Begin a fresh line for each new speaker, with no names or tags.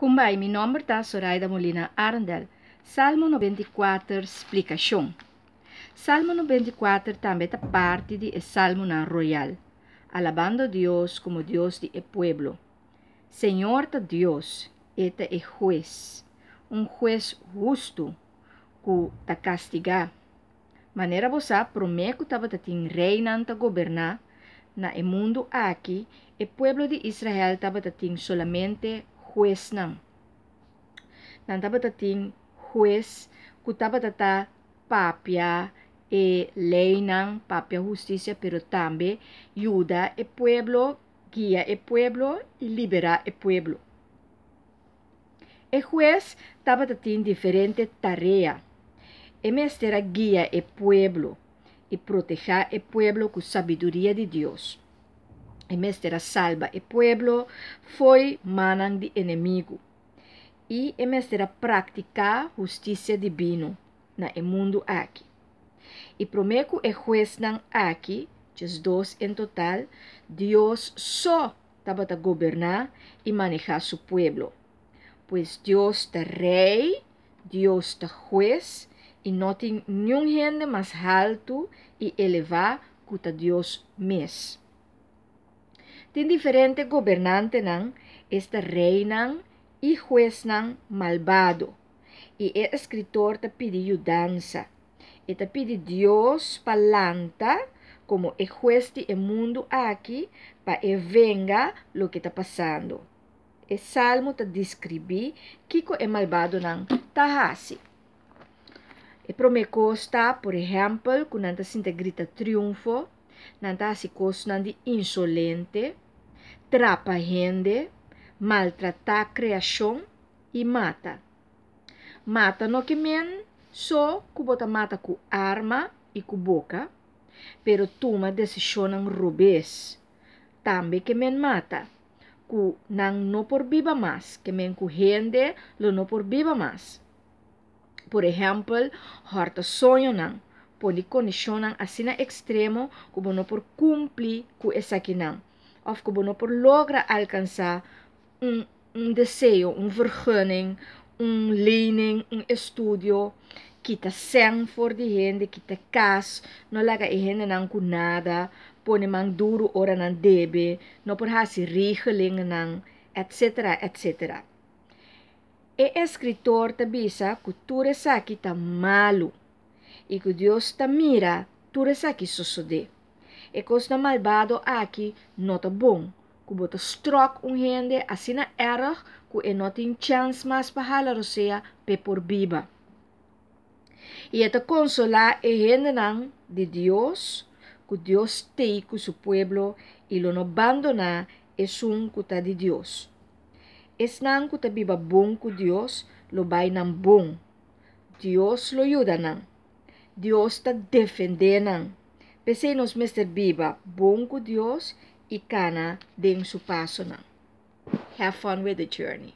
Kumbay, mi nome é Zoraida Molina Arndel. Salmo 94, explicação. Salmo 94 também é parte do Salmo na Royal, alabando a Deus como Deus de pueblo. Senhor ta Deus, este é juez, juez justo, que ta castigar. Maneira você promete que você tem reinan ta governar na mundo aqui, o pueblo de Israel tem solamente juez não. Não tem juez que tá papia e lei não, papia justiça, pero também ajuda o pueblo, guia o pueblo e libera o pueblo. O juez tem diferente tarefa. Emestera guia o pueblo e proteger o pueblo com sabedoria de Deus. Emestera salva o pueblo foi manan de inimigo. E emestera praticar justiça divina na mundo aqui. E promete o juez não aqui, just dois em total, Deus só estava a governar e manejar seu pueblo. Pois Deus está rei, Deus está juez, e não tem nenhum gente mais alto e elevado que Deus mesmo. Tem diferente governante não, este rei não e juez não malvado. E o escritor te pede ajudança. E te pede Deus palanta como o juez de mundo aqui para venga lo que está passando. O salmo te descreve que é malvado não está assim. E promete está, por exemplo, que não se grita triunfo, não está se coisa de insolente, trapa gente, maltrata a criação e mata. Mata no que men só que bota mata com arma e com boca, pero toma decisão rubes. Também que men mata, que não por viva mais, que men com gente lo não por viva mais. Por exemplo, horta sonho não, pode condição assim na extremo que não por cumprir com essa aqui não, ou que não por logra alcançar desejo, vergunning, lening, estudo, que está sem for de gente, que está cas, não laga a gente não com nada, põe man duro ora não debe, não por hasi regeling não, etc, etc. O escritor te bisa que tudo isso aqui está malo e que Deus está mira tudo isso aqui sucede. E coisa malvado aqui não está bom. Que bota stroke gente assim na erg que não tem chance mais para halar o sea pe por viva. E esta consolar e gente não de Deus que Deus tem com seu pueblo e lo não abandona es que está de Deus. Es nang que está viva bom com Deus, lo vai nang bom. Deus lo ajuda nang. Deus está defendendo. Pese nos mester viva bom com Deus e cana den su paso nang. Have fun with the journey.